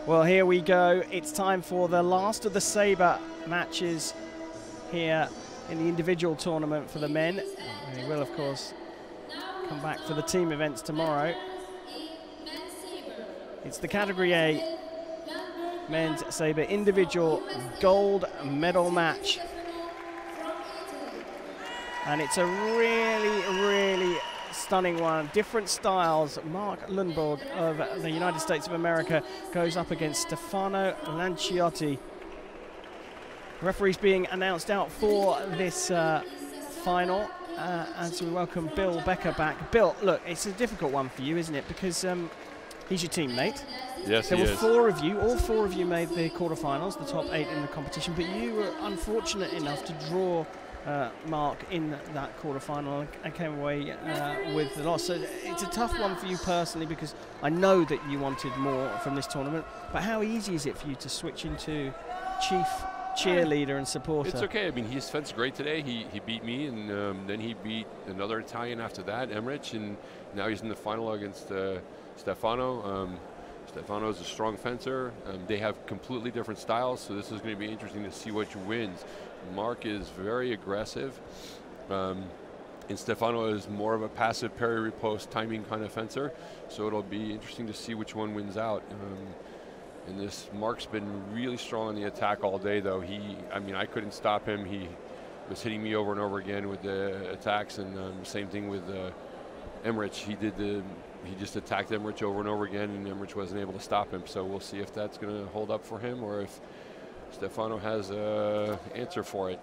Well, here we go. It's time for the last of the Sabre matches here in the individual tournament for the men. And we will, of course, come back for the team events tomorrow. It's the Category A Men's Sabre individual gold medal match. And it's a really stunning one. Different styles. Mark Lundborg of the United States of America goes up against Stefano Lanciotti. Referees being announced out for this final as we welcome Bill Becker back. Bill, look, it's a difficult one for you, isn't it? Because he's your teammate. Yes, there he were is. four of you. All four of you made the quarterfinals, the top 8 in the competition, but you were unfortunate enough to draw Mark in that quarterfinal and came away with the loss. So it's a tough one for you personally, because I know that you wanted more from this tournament, but how easy is it for you to switch into chief cheerleader and supporter? It's okay. I mean, he's fenced great today. He beat me, and then he beat another Italian after that, Emmerich, and now he's in the final against Stefano. Stefano is a strong fencer. They have completely different styles, so this is going to be interesting to see which wins. Mark is very aggressive, and Stefano is more of a passive parry riposte timing kind of fencer, so it'll be interesting to see which one wins out. And this Mark's been really strong on the attack all day, though. I mean, I couldn't stop him. He was hitting me over and over again with the attacks, and same thing with Emmerich. He just attacked Emmerich over and over again, and Emmerich wasn't able to stop him. So we'll see if that's going to hold up for him, or if Stefano has an answer for it.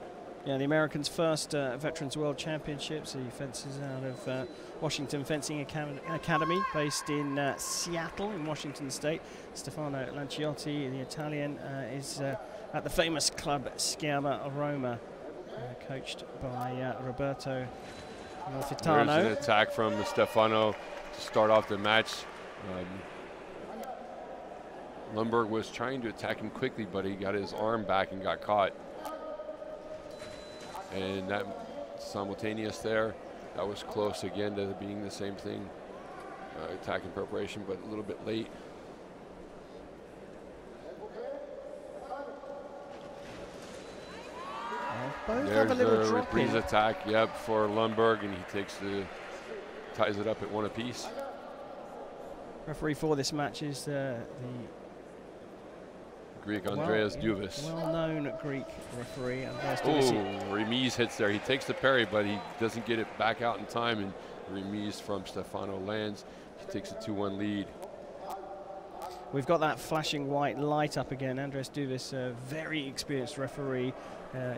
Yeah, the American's first Veterans World Championships. He fences out of Washington Fencing Academy, based in Seattle, in Washington State. Stefano Lanciotti, the Italian, is at the famous club Scherma Roma, coached by Roberto Malfitano. There's an attack from Stefano to start off the match. Lundborg was trying to attack him quickly, but he got his arm back and got caught. And that simultaneous there, that was close again to being the same thing. Attack in preparation, but a little bit late. Both have a little There's a drop reprise in. attack, yep, for Lundborg, and he ties it up at one apiece. Referee for this match is the Greek Andreas Duvis. Well-known Greek referee, Andreas Duvis. Oh, remise hits there. He takes the parry, but he doesn't get it back out in time, and remise from Stefano lands. He takes a 2-1 lead. We've got that flashing white light up again. Andreas Duvis, a very experienced referee,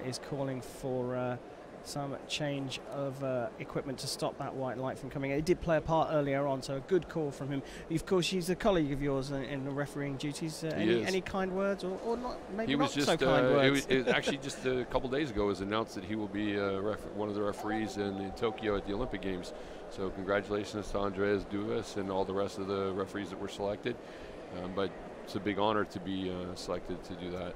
is calling for some change of equipment to stop that white light from coming. It did play a part earlier on, so a good call from him. Of course, he's a colleague of yours in the refereeing duties. Any kind words, or not? Maybe not so kind words. It was actually just a couple days ago, it was announced that he will be one of the referees in Tokyo at the Olympic Games. So congratulations to Andreas Duvis and all the rest of the referees that were selected. But it's a big honor to be selected to do that.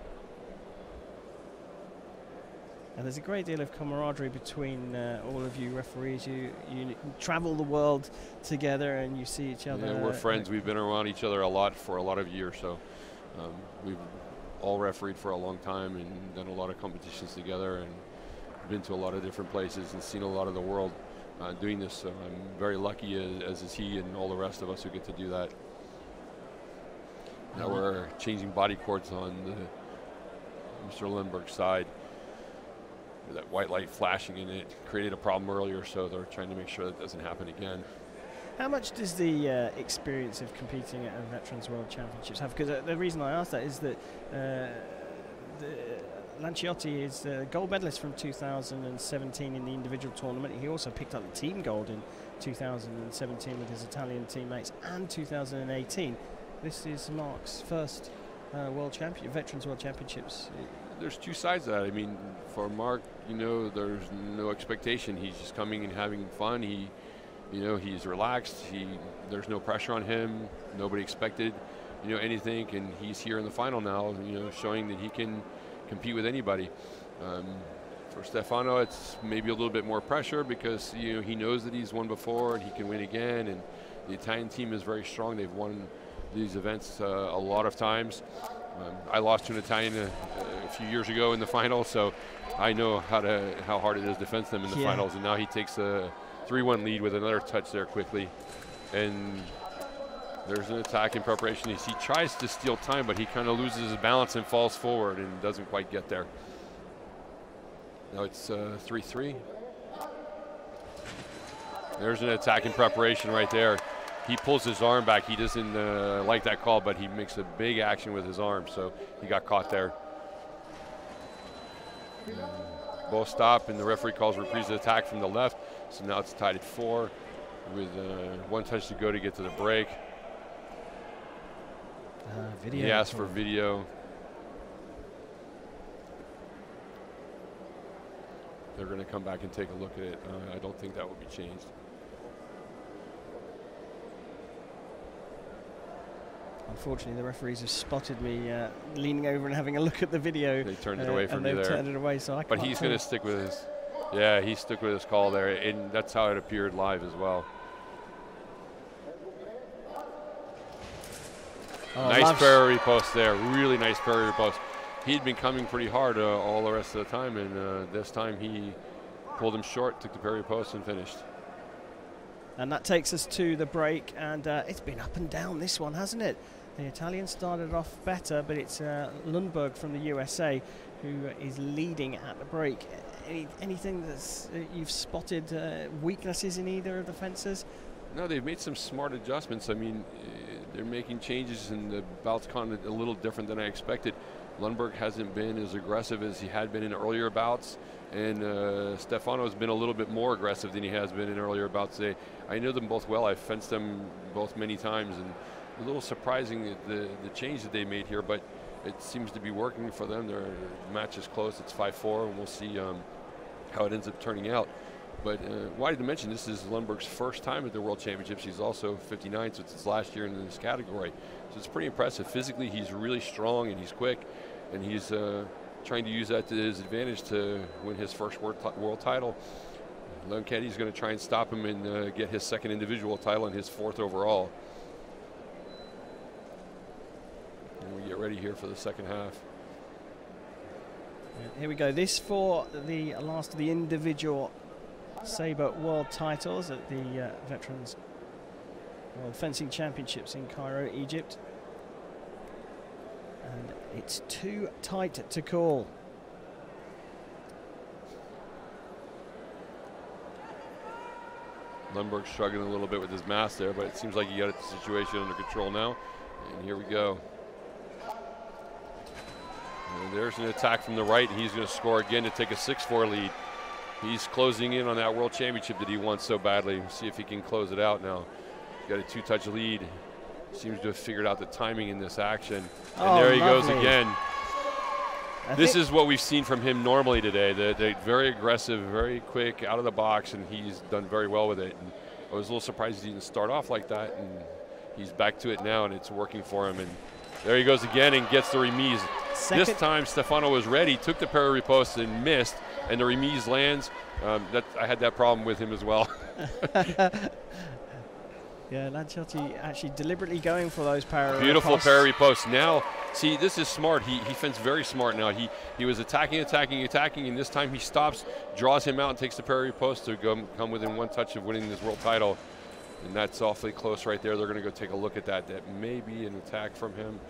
And there's a great deal of camaraderie between all of you referees. You travel the world together and you see each other. Yeah, we're friends. We've been around each other a lot for a lot of years. So we've all refereed for a long time and done a lot of competitions together and been to a lot of different places and seen a lot of the world doing this. So I'm very lucky, as is he and all the rest of us who get to do that. Now we're changing body cords on Mr. Lundborg's side. That white light flashing in it created a problem earlier, so they're trying to make sure that doesn't happen again. How much does the experience of competing at a Veterans World Championships have? Because the reason I ask that is that Lanciotti is the gold medalist from 2017 in the individual tournament. He also picked up the team gold in 2017 with his Italian teammates, and 2018. This is Mark's first Veterans World Championships. There's two sides to that. I mean, for Mark, there's no expectation. He's just coming and having fun. He's relaxed. There's no pressure on him. Nobody expected, anything, and he's here in the final now, showing that he can compete with anybody. For Stefano, it's maybe a little bit more pressure because he knows that he's won before and he can win again. And the Italian team is very strong. They've won these events a lot of times. I lost to an Italian a few years ago in the final, so I know how hard it is to fence them in the finals. And now he takes a 3-1 lead with another touch there quickly. And there's an attack in preparation. He tries to steal time, but he kind of loses his balance and falls forward and doesn't quite get there. Now it's 3-3. There's an attack in preparation right there. He pulls his arm back. He doesn't like that call, but he makes a big action with his arm, so he got caught there. Both stop, and the referee calls reprise the attack from the left. So now it's tied at 4 with 1 touch to go to get to the break. Video. He asked for video. They're going to come back and take a look at it. I don't think that will be changed. Unfortunately, the referees have spotted me leaning over and having a look at the video. They turned it away from you there. Turned it away, so I can't. But he's going to stick with his. Yeah, he stuck with his call there, and that's how it appeared live as well. Oh, nice parry post there. Really nice parry post. He'd been coming pretty hard all the rest of the time, and this time he pulled him short, took the parry post, and finished. And that takes us to the break, and it's been up and down this one, hasn't it? The Italian started off better, but it's Lundberg from the USA who is leading at the break. Anything that's you've spotted weaknesses in either of the fencers? No, they've made some smart adjustments. I mean, they're making changes, and the bout's kind of a little different than I expected. Lundberg hasn't been as aggressive as he had been in earlier bouts, and Stefano has been a little bit more aggressive than he has been in earlier bouts. I know them both well. I've fenced them both many times, and a little surprising the change that they made here, but it seems to be working for them. Their match is close. It's 5-4, and we'll see how it ends up turning out. But why to mention, this is Lundberg's first time at the World Championships. He's also 59, so it's his last year in this category. So it's pretty impressive. Physically, he's really strong and he's quick, and he's trying to use that to his advantage to win his first world title. Lonchetti going to try and stop him and get his second individual title and his 4th overall. And we get ready here for the second half. Here we go. This for the last of the individual Sabre World titles at the Veterans World Fencing Championships in Cairo, Egypt. And it's too tight to call. Lundberg struggling a little bit with his mask there, but it seems like he got the situation under control now. And here we go. And there's an attack from the right, and he's going to score again to take a 6-4 lead. He's closing in on that World Championship that he wants so badly. See if he can close it out now. Got a 2-touch lead. Seems to have figured out the timing in this action. And there he goes again. This is what we've seen from him normally today. The very aggressive, very quick, out of the box, and he's done very well with it. And I was a little surprised he didn't start off like that, and he's back to it now, and it's working for him. And there he goes again and gets the remise. This time Stefano was ready, took the parry riposte and missed, and the remise lands. I had that problem with him as well. Yeah, Lanciotti actually deliberately going for those parry. Beautiful parry riposte. Now, see, this is smart. He fenced very smart now. He was attacking, and this time he stops, draws him out, and takes the parry riposte to come within 1 touch of winning this world title. And that's awfully close right there. They're going to go take a look at that. That may be an attack from him,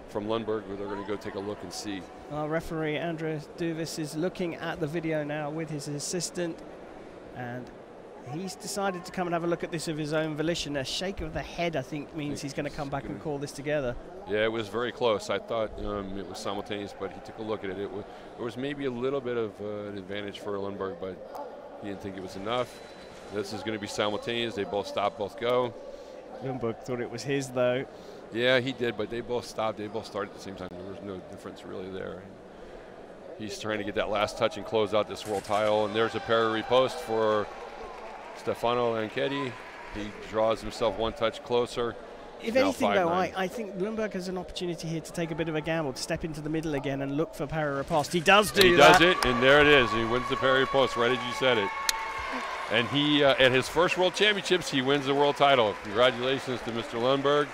from Lundberg, where they're going to go take a look and see. Our referee, Andres Duvis, is looking at the video now with his assistant, and he's decided to come and have a look at this of his own volition. A shake of the head, I think, means he's going to come back and call this together. Yeah, it was very close. I thought it was simultaneous, but he took a look at it. There was maybe a little bit of an advantage for Lundberg, but he didn't think it was enough. This is going to be simultaneous. They both stop, both go. Lundberg thought it was his, though. Yeah, he did, but they both stopped. They both started at the same time. There was no difference really there. He's trying to get that last touch and close out this world title. And there's a parry riposte for Stefano Lonchetti. He draws himself 1 touch closer. If anything, though, I think Lundberg has an opportunity here to take a bit of a gamble, to step into the middle again and look for parry riposte. He does do that. He does it, and there it is. He wins the parry riposte right as you said it. And he, at his first World Championships, he wins the world title. Congratulations to Mr. Lundberg.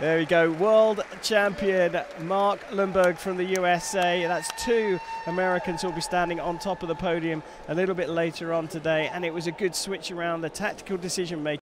There we go, world champion Mark Lundberg from the USA. That's 2 Americans who will be standing on top of the podium a little bit later on today, and it was a good switch around the tactical decision making.